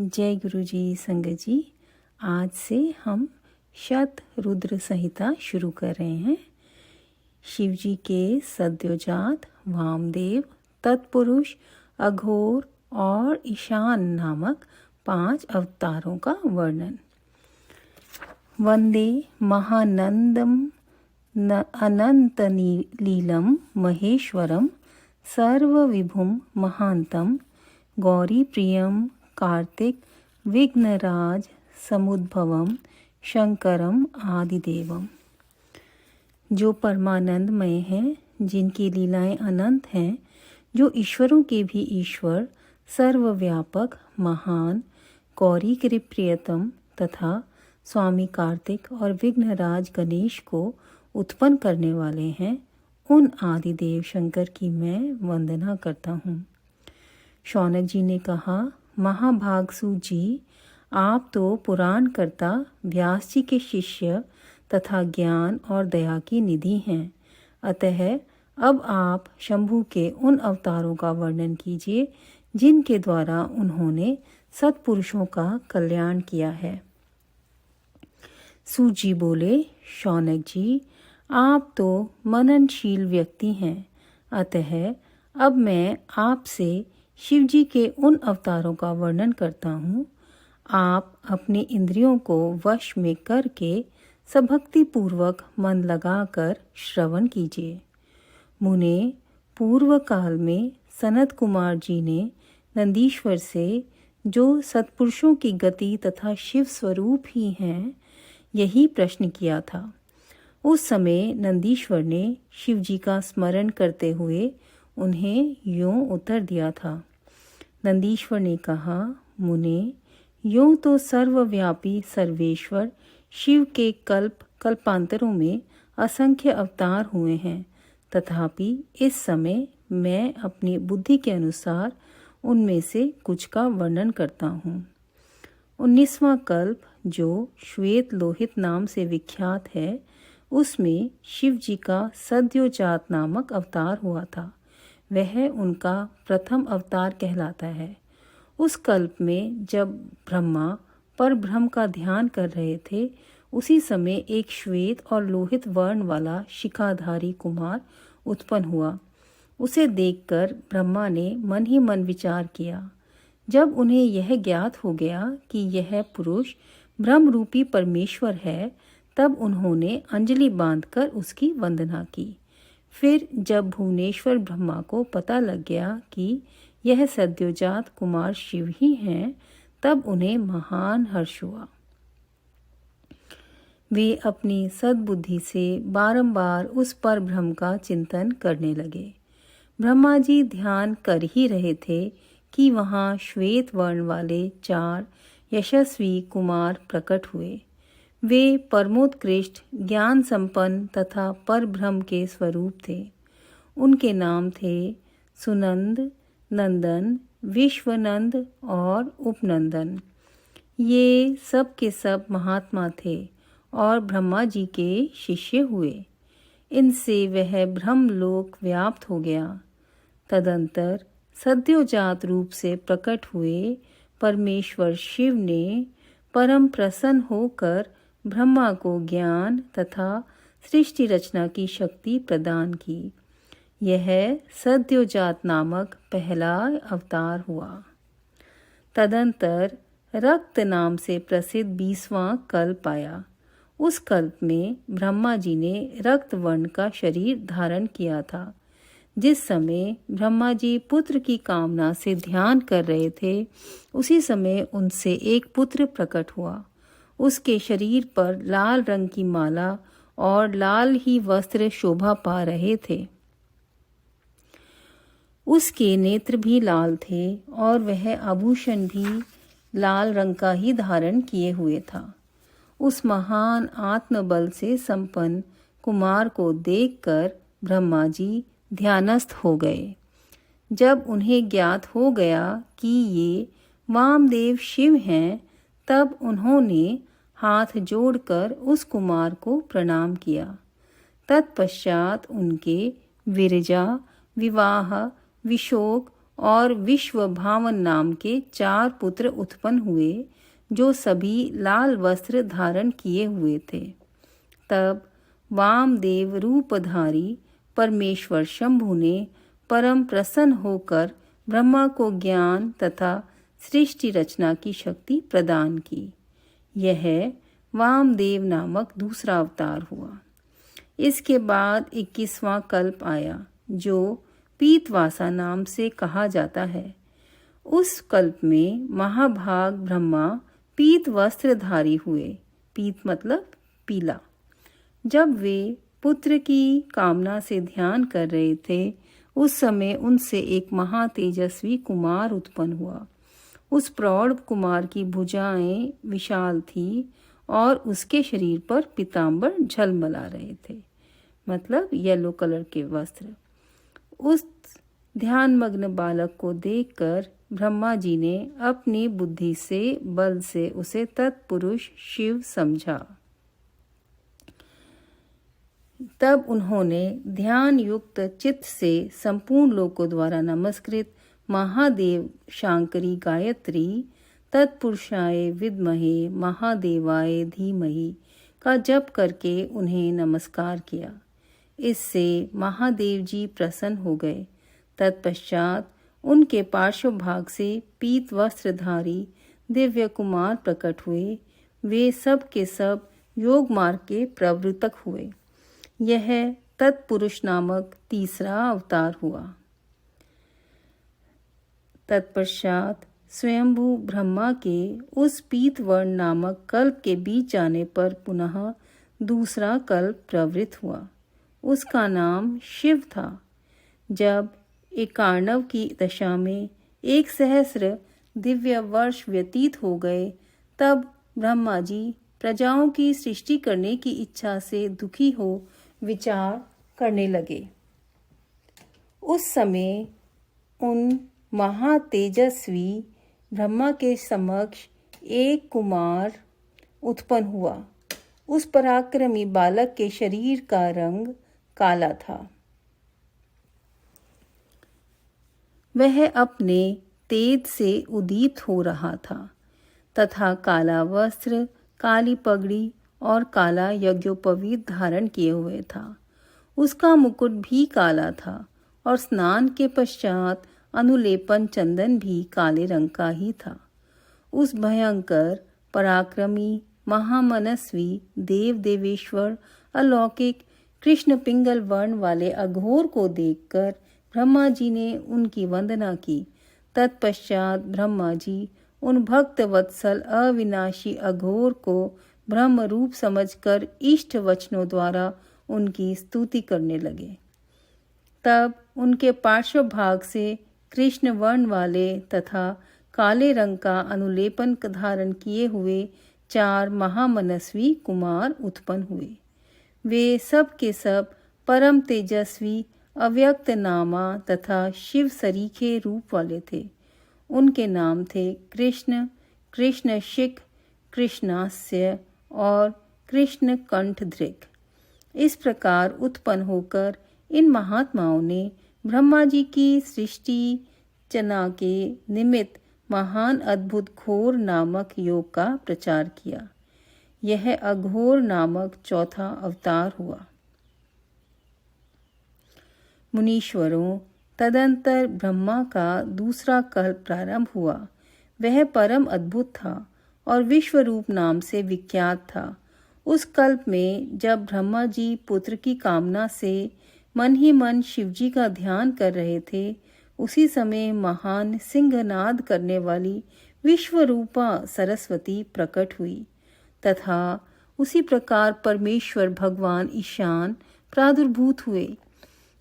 जय गुरु जी। संगत जी, आज से हम शत रुद्र संहिता शुरू कर रहे हैं। शिव जी के सद्योजात वामदेव, तत्पुरुष, अघोर और ईशान नामक 5 अवतारों का वर्णन। वंदे महानंदम अनंत लीलम महेश्वरम सर्वविभुम महांतम गौरी प्रियम कार्तिक विघ्नराज समुद्भवम शंकरम आदिदेवम। जो परमानंदमय हैं, जिनकी लीलाएं अनंत हैं, जो ईश्वरों के भी ईश्वर, सर्वव्यापक, महान, गौरी के प्रियतम तथा स्वामी कार्तिक और विघ्नराज गणेश को उत्पन्न करने वाले हैं, उन आदिदेव शंकर की मैं वंदना करता हूँ। शौनक जी ने कहा, महाभागसु जी, आप तो पुराण कर्ता व्यास जी के शिष्य तथा ज्ञान और दया की निधि हैं। अतः अब आप शंभु के उन अवतारों का वर्णन कीजिए जिनके द्वारा उन्होंने सत्पुरुषों का कल्याण किया है। सूत जी बोले, शौनक जी, आप तो मननशील व्यक्ति हैं। अतः अब मैं आपसे शिव जी के उन अवतारों का वर्णन करता हूँ। आप अपने इंद्रियों को वश में करके सभक्ति पूर्वक मन लगाकर श्रवण कीजिए। मुने, पूर्व काल में सनत कुमार जी ने नंदीश्वर से, जो सत्पुरुषों की गति तथा शिव स्वरूप ही हैं, यही प्रश्न किया था। उस समय नंदीश्वर ने शिव जी का स्मरण करते हुए उन्हें यूं उत्तर दिया था। नंदीश्वर ने कहा, मुने, यूं तो सर्वव्यापी सर्वेश्वर शिव के कल्पांतरों में असंख्य अवतार हुए हैं, तथापि इस समय मैं अपनी बुद्धि के अनुसार उनमें से कुछ का वर्णन करता हूँ। 19वां कल्प, जो श्वेत लोहित नाम से विख्यात है, उसमें शिव जी का सद्योजात नामक अवतार हुआ था। वह उनका प्रथम अवतार कहलाता है। उस कल्प में जब ब्रह्मा पर ब्रह्म का ध्यान कर रहे थे, उसी समय एक श्वेत और लोहित वर्ण वाला शिखाधारी कुमार उत्पन्न हुआ। उसे देखकर ब्रह्मा ने मन ही मन विचार किया। जब उन्हें यह ज्ञात हो गया कि यह पुरुष ब्रह्म रूपी परमेश्वर है, तब उन्होंने अंजलि बांधकर उसकी वंदना की। फिर जब भुवनेश्वर ब्रह्मा को पता लग गया कि यह सद्योजात कुमार शिव ही हैं, तब उन्हें महान हर्ष हुआ। वे अपनी सद्बुद्धि से बारंबार उस पर ब्रह्म का चिंतन करने लगे। ब्रह्मा जी ध्यान कर ही रहे थे कि वहाँ श्वेत वर्ण वाले 4 यशस्वी कुमार प्रकट हुए। वे परमोत्कृष्ट, ज्ञान संपन्न तथा पर ब्रह्म के स्वरूप थे। उनके नाम थे सुनंद, नंदन, विश्वनंद और उपनंदन। ये सब के सब महात्मा थे और ब्रह्मा जी के शिष्य हुए। इनसे वह ब्रह्मलोक व्याप्त हो गया। तदंतर सद्योजात रूप से प्रकट हुए परमेश्वर शिव ने परम प्रसन्न होकर ब्रह्मा को ज्ञान तथा सृष्टि रचना की शक्ति प्रदान की। यह सद्योजात नामक पहला अवतार हुआ। तदंतर रक्त नाम से प्रसिद्ध 20वां कल्प आया। उस कल्प में ब्रह्मा जी ने रक्त वर्ण का शरीर धारण किया था। जिस समय ब्रह्मा जी पुत्र की कामना से ध्यान कर रहे थे, उसी समय उनसे एक पुत्र प्रकट हुआ। उसके शरीर पर लाल रंग की माला और लाल ही वस्त्र शोभा पा रहे थे। उसके नेत्र भी लाल थे और वह आभूषण भी लाल रंग का ही धारण किए हुए था। उस महान आत्मबल से संपन्न कुमार को देखकर ब्रह्मा जी ध्यानस्थ हो गए। जब उन्हें ज्ञात हो गया कि ये वामदेव शिव हैं, तब उन्होंने हाथ जोड़कर उस कुमार को प्रणाम किया। तत्पश्चात उनके विरजा, विवाह, विशोक और विश्वभावन नाम के 4 पुत्र उत्पन्न हुए, जो सभी लाल वस्त्र धारण किए हुए थे। तब वामदेव रूपधारी परमेश्वर शंभु ने परम प्रसन्न होकर ब्रह्मा को ज्ञान तथा सृष्टि रचना की शक्ति प्रदान की। यह वामदेव नामक दूसरा अवतार हुआ। इसके बाद 21वां कल्प आया, जो पीतवासा नाम से कहा जाता है। उस कल्प में महाभाग ब्रह्मा पीत वस्त्रधारी हुए। पीत मतलब पीला। जब वे पुत्र की कामना से ध्यान कर रहे थे, उस समय उनसे एक महातेजस्वी कुमार उत्पन्न हुआ। उस प्रौढ़ कुमार की भुजाएं विशाल थी और उसके शरीर पर पीतांबर झलमला रहे थे, मतलब येलो कलर के वस्त्र। उस ध्यानमग्न बालक को देखकर ब्रह्मा जी ने अपनी बुद्धि से बल से उसे तत्पुरुष शिव समझा। तब उन्होंने ध्यान युक्त चित्त से संपूर्ण लोकों द्वारा नमस्कृत महादेव शांकरी गायत्री तत्पुरुषाय विद्महे महादेवाय धीमहि का जप करके उन्हें नमस्कार किया। इससे महादेव जी प्रसन्न हो गए। तत्पश्चात उनके पार्श्व भाग से पीत वस्त्रधारी दिव्य कुमार प्रकट हुए। वे सब के सब योग मार्ग के प्रवर्तक हुए। यह तत्पुरुष नामक तीसरा अवतार हुआ। तत्पश्चात स्वयंभू ब्रह्मा के उस पीत वर्ण नामक कल्प के बीच जाने पर पुनः दूसरा कल्प प्रवृत्त हुआ। उसका नाम शिव था। जब एकार्णव की दशा में 1,000 दिव्य वर्ष व्यतीत हो गए, तब ब्रह्मा जी प्रजाओं की सृष्टि करने की इच्छा से दुखी हो विचार करने लगे। उस समय उन महातेजस्वी ब्रह्मा के समक्ष एक कुमार उत्पन्न हुआ। उस पराक्रमी बालक के शरीर का रंग काला था। वह अपने तेज से उद्दीप्त हो रहा था तथा काला वस्त्र, काली पगड़ी और काला यज्ञोपवीत धारण किए हुए था। उसका मुकुट भी काला था और स्नान के पश्चात अनुलेपन चंदन भी काले रंग का ही था। उस भयंकर पराक्रमी महामनस्वी देव देवेश्वर अलौकिक कृष्ण पिंगल वर्ण वाले अघोर को देखकर ब्रह्मा जी ने उनकी वंदना की। तत्पश्चात ब्रह्मा जी उन भक्त वत्सल अविनाशी अघोर को ब्रह्म रूप समझकर इष्ट वचनों द्वारा उनकी स्तुति करने लगे। तब उनके पार्श्व भाग से कृष्ण वर्ण वाले तथा काले रंग का अनुलेपन धारण किए हुए 4 महामनस्वी कुमार उत्पन्न हुए। वे सब के सब परम तेजस्वी अव्यक्त नामा तथा शिव सरीखे रूप वाले थे। उनके नाम थे कृष्ण, कृष्णशिख, कृष्णास्य और कृष्ण कंठधृक। इस प्रकार उत्पन्न होकर इन महात्माओं ने ब्रह्मा जी की सृष्टि चना के निमित्त महान अद्भुत घोर नामक योग का प्रचार किया। यह अघोर नामक चौथा अवतार हुआ। मुनीश्वरों, तदंतर ब्रह्मा का दूसरा कल्प प्रारंभ हुआ। वह परम अद्भुत था और विश्वरूप नाम से विख्यात था। उस कल्प में जब ब्रह्मा जी पुत्र की कामना से मन ही मन शिवजी का ध्यान कर रहे थे, उसी समय महान सिंहनाद करने वाली विश्वरूपा सरस्वती प्रकट हुई तथा उसी प्रकार परमेश्वर भगवान ईशान प्रादुर्भूत हुए,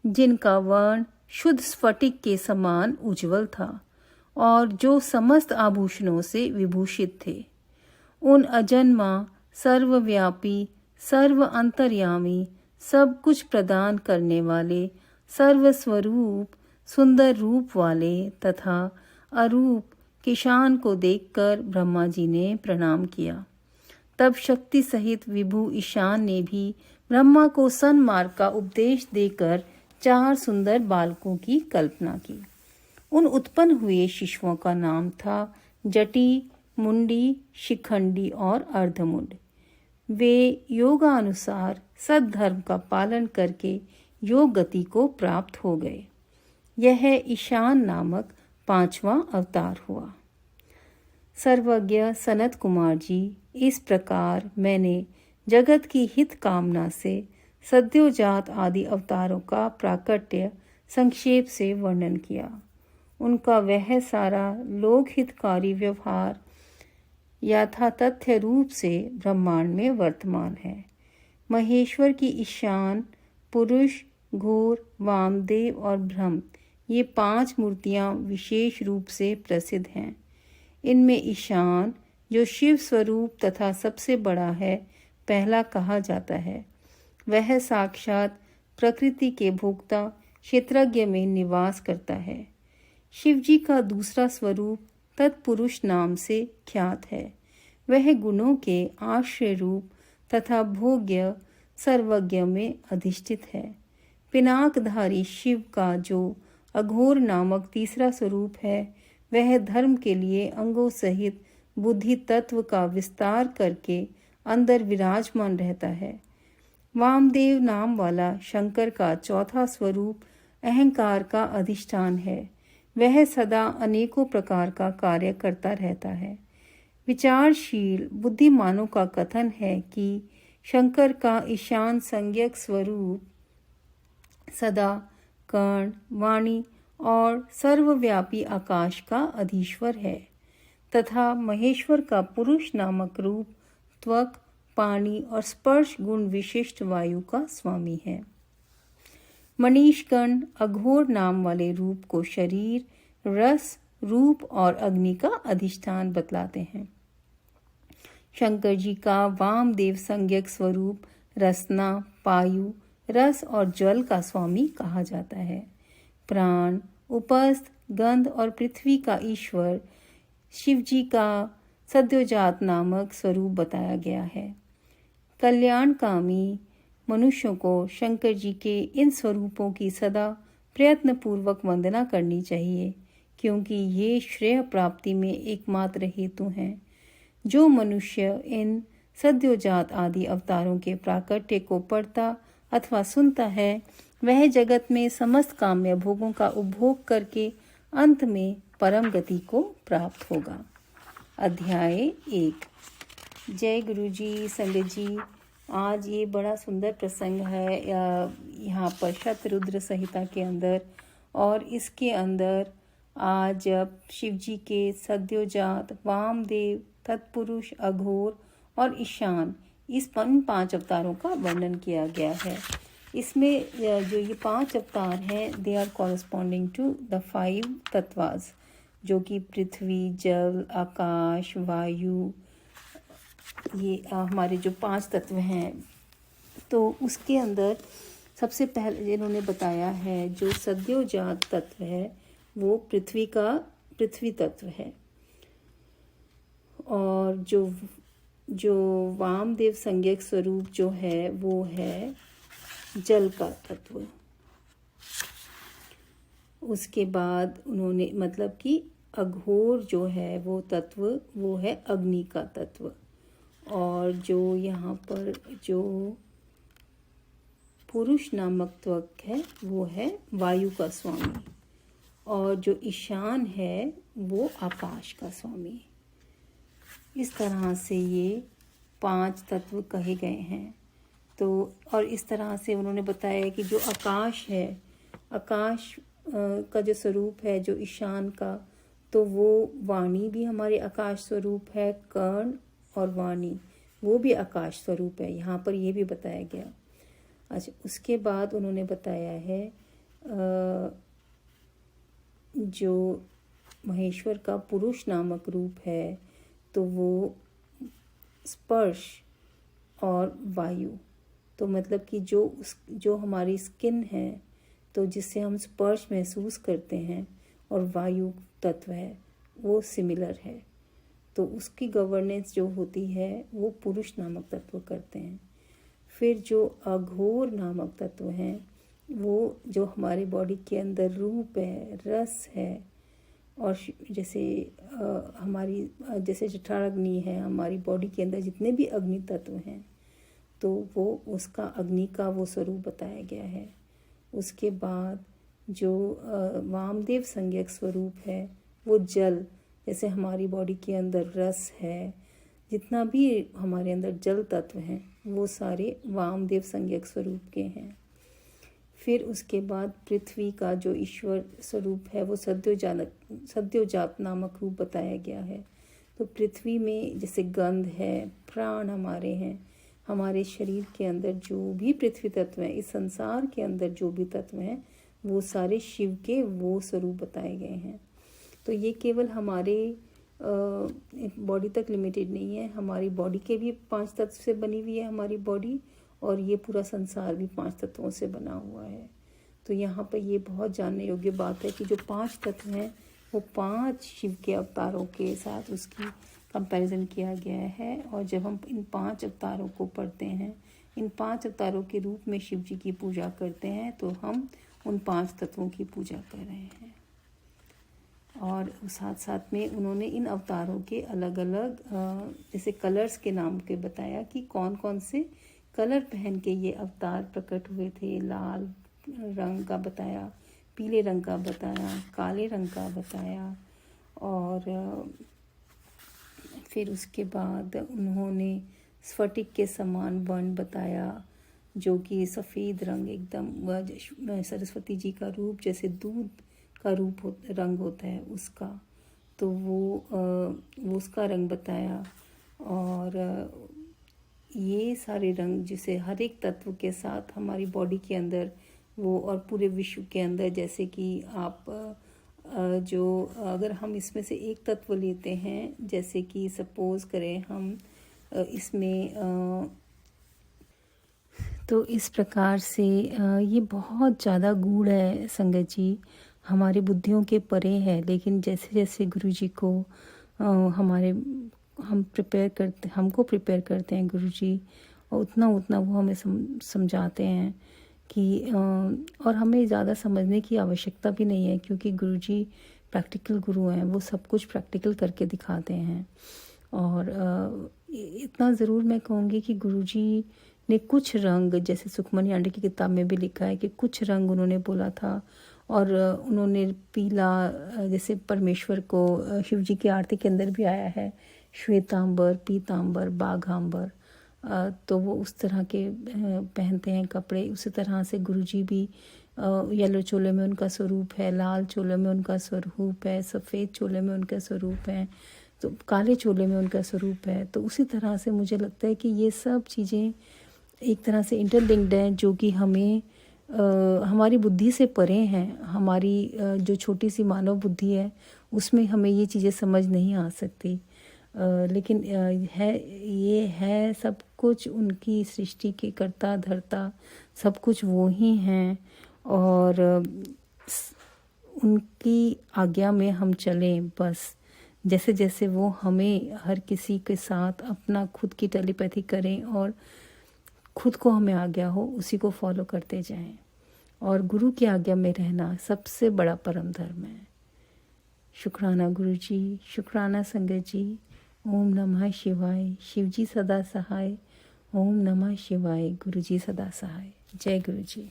जिनका वर्ण शुद्ध स्फटिक के समान उज्जवल था और जो समस्त आभूषणों से विभूषित थे। उन अजन्मा, सर्वव्यापी, सर्व अंतर्यामी, सब कुछ प्रदान करने वाले, सर्वस्वरूप, सुंदर रूप वाले तथा अरूप किशान को देखकर ब्रह्मा जी ने प्रणाम किया। तब शक्ति सहित विभु ईशान ने भी ब्रह्मा को सन्मार्ग का उपदेश देकर 4 सुंदर बालकों की कल्पना की। उन उत्पन्न हुए शिशुओं का नाम था जटी, मुंडी, शिखंडी और अर्धमुंड। वे योगानुसार सद्धर्म का पालन करके योग गति को प्राप्त हो गए। यह ईशान नामक 5वां अवतार हुआ। सर्वज्ञ सनत कुमार जी, इस प्रकार मैंने जगत की हित कामना से सद्योजात आदि अवतारों का प्राकट्य संक्षेप से वर्णन किया। उनका वह सारा लोकहितकारी व्यवहार यथातथ्य रूप से ब्रह्मांड में वर्तमान है। महेश्वर की ईशान, पुरुष, घोर, वामदेव और ब्रह्म, ये 5 मूर्तियां विशेष रूप से प्रसिद्ध हैं। इनमें ईशान, जो शिव स्वरूप तथा सबसे बड़ा है, पहला कहा जाता है। वह साक्षात प्रकृति के भोक्ता क्षेत्रज्ञ में निवास करता है। शिव जी का दूसरा स्वरूप तत्पुरुष नाम से ख्यात है। वह गुणों के आश्रय रूप तथा भोग्य सर्वज्ञ में अधिष्ठित है। पिनाकधारी शिव का जो अघोर नामक तीसरा स्वरूप है, वह धर्म के लिए अंगों सहित बुद्धि तत्व का विस्तार करके अंदर विराजमान रहता है। वामदेव नाम वाला शंकर का चौथा स्वरूप अहंकार का अधिष्ठान है। वह सदा अनेकों प्रकार का कार्य करता रहता है। विचारशील बुद्धिमानों का कथन है कि शंकर का ईशान संज्ञक स्वरूप सदा कर्ण, वाणी और सर्वव्यापी आकाश का अधीश्वर है तथा महेश्वर का पुरुष नामक रूप त्वक, पानी और स्पर्श गुण विशिष्ट वायु का स्वामी है। मनीषगण अघोर नाम वाले रूप को शरीर, रस, रूप और अग्नि का अधिष्ठान बतलाते हैं। शंकर जी का वामदेव संज्ञक स्वरूप रसना, पायु, रस और जल का स्वामी कहा जाता है। प्राण, उपस्थ, गंध और पृथ्वी का ईश्वर शिव जी का सद्योजात नामक स्वरूप बताया गया है। कल्याणकामी मनुष्यों को शंकर जी के इन स्वरूपों की सदा प्रयत्नपूर्वक वंदना करनी चाहिए, क्योंकि ये श्रेय प्राप्ति में एकमात्र हेतु हैं। जो मनुष्य इन सद्योजात आदि अवतारों के प्राकट्य को पढ़ता अथवा सुनता है, वह जगत में समस्त काम्य भोगों का उपभोग करके अंत में परम गति को प्राप्त होगा। अध्याय 1। जय गुरु जी, संगत जी। आज ये बड़ा सुंदर प्रसंग है यहाँ पर शतरुद्र संहिता के अंदर, और इसके अंदर आज शिव जी के सद्योजात, वामदेव, तत्पुरुष, अघोर और ईशान, इस 5 अवतारों का वर्णन किया गया है। इसमें जो ये 5 अवतार हैं, they are corresponding to the 5 तत्वास, जो कि पृथ्वी, जल, आकाश, वायु, ये हमारे जो 5 तत्व हैं। तो उसके अंदर सबसे पहले इन्होंने बताया है, जो सद्योजात तत्व है वो पृथ्वी तत्व है, और जो वामदेव संज्ञक स्वरूप जो है वो है जल का तत्व। उसके बाद उन्होंने मतलब कि अघोर जो है वो तत्व वो है अग्नि का तत्व, और जो यहाँ पर जो पुरुष नामक त्वक है वो है वायु का स्वामी, और जो ईशान है वो आकाश का स्वामी। इस तरह से ये 5 तत्व कहे गए हैं। तो और इस तरह से उन्होंने बताया कि जो आकाश है, आकाश का जो स्वरूप है जो ईशान का, तो वो वाणी भी हमारे आकाश स्वरूप है, कर्ण और वाणी वो भी आकाश स्वरूप है, यहाँ पर ये भी बताया गया। अच्छा, उसके बाद उन्होंने बताया है जो महेश्वर का पुरुष नामक रूप है, तो वो स्पर्श और वायु, तो मतलब कि जो हमारी स्किन है, तो जिससे हम स्पर्श महसूस करते हैं, और वायु तत्व है वो सिमिलर है, तो उसकी गवर्नेंस जो होती है वो पुरुष नामक तत्व करते हैं। फिर जो अघोर नामक तत्व हैं, वो जो हमारे बॉडी के अंदर रूप है, रस है, और जैसे हमारी जैसे जठराग्नि है, हमारी बॉडी के अंदर जितने भी अग्नि तत्व हैं तो वो उसका अग्नि का वो स्वरूप बताया गया है। उसके बाद जो वामदेव संज्ञक स्वरूप है वो जल, जैसे हमारी बॉडी के अंदर रस है, जितना भी हमारे अंदर जल तत्व हैं वो सारे वामदेव संज्ञक स्वरूप के हैं। फिर उसके बाद पृथ्वी का जो ईश्वर स्वरूप है वो सद्योजात नामक रूप बताया गया है। तो पृथ्वी में जैसे गंध है, प्राण हमारे हैं, हमारे शरीर के अंदर जो भी पृथ्वी तत्व हैं, इस संसार के अंदर जो भी तत्व हैं वो सारे शिव के वो स्वरूप बताए गए हैं। तो ये केवल हमारे बॉडी तक लिमिटेड नहीं है, हमारी बॉडी के भी 5 तत्व से बनी हुई है हमारी बॉडी, और ये पूरा संसार भी 5 तत्वों से बना हुआ है। तो यहाँ पर ये बहुत जानने योग्य बात है कि जो 5 तत्व हैं वो 5 शिव के अवतारों के साथ उसकी कंपैरिजन किया गया है। और जब हम इन 5 अवतारों को पढ़ते हैं, इन 5 अवतारों के रूप में शिव जी की पूजा करते हैं, तो हम उन 5 तत्वों की पूजा कर रहे हैं। और साथ साथ में उन्होंने इन अवतारों के अलग अलग जैसे कलर्स के नाम के बताया कि कौन कौन से कलर पहन के ये अवतार प्रकट हुए थे। लाल रंग का बताया, पीले रंग का बताया, काले रंग का बताया, और फिर उसके बाद उन्होंने स्फटिक के समान वर्ण बताया, जो कि सफ़ेद रंग एकदम सरस्वती जी का रूप जैसे दूध का रूप रंग होता है उसका, तो वो उसका रंग बताया। और ये सारे रंग जिसे हर एक तत्व के साथ हमारी बॉडी के अंदर वो और पूरे विश्व के अंदर, जैसे कि आप जो अगर हम इसमें से एक तत्व लेते हैं, जैसे कि सपोज करें हम इसमें तो इस प्रकार से ये बहुत ज़्यादा गूढ़ है संगत जी, हमारी बुद्धियों के परे है। लेकिन जैसे जैसे गुरु जी को हमको प्रिपेयर करते हैं गुरु जी, और उतना उतना वो हमें समझाते हैं कि और हमें ज़्यादा समझने की आवश्यकता भी नहीं है, क्योंकि गुरु जी प्रैक्टिकल गुरु हैं, वो सब कुछ प्रैक्टिकल करके दिखाते हैं। और इतना ज़रूर मैं कहूँगी कि गुरु जी ने कुछ रंग, जैसे सुखमनी आंटी की किताब में भी लिखा है कि कुछ रंग उन्होंने बोला था, और उन्होंने पीला, जैसे परमेश्वर को शिव जी की आरती के अंदर भी आया है, श्वेतांबर, पीतांबर, बाघांबर, तो वो उस तरह के पहनते हैं कपड़े। उसी तरह से गुरुजी भी येलो चोले में उनका स्वरूप है, लाल चोले में उनका स्वरूप है, सफ़ेद चोले में उनका स्वरूप है, तो काले चोले में उनका स्वरूप है। तो उसी तरह से मुझे लगता है कि ये सब चीज़ें एक तरह से इंटरलिंक्ड हैं, जो कि हमें हमारी बुद्धि से परे हैं। हमारी जो छोटी सी मानव बुद्धि है उसमें हमें ये चीज़ें समझ नहीं आ सकती, लेकिन ये है सब कुछ उनकी सृष्टि के कर्ता धर्ता, सब कुछ वो ही हैं, और उनकी आज्ञा में हम चलें बस। जैसे जैसे वो हमें हर किसी के साथ अपना खुद की टेलीपैथी करें और खुद को हमें आज्ञा हो उसी को फॉलो करते जाएं, और गुरु की आज्ञा में रहना सबसे बड़ा परम धर्म है। शुक्राना गुरु जी, शुक्राना संगत जी। ओम नमः शिवाय। शिव जी सदा सहाय। ओम नमः शिवाय। गुरु जी सदा सहाय। जय गुरु जी।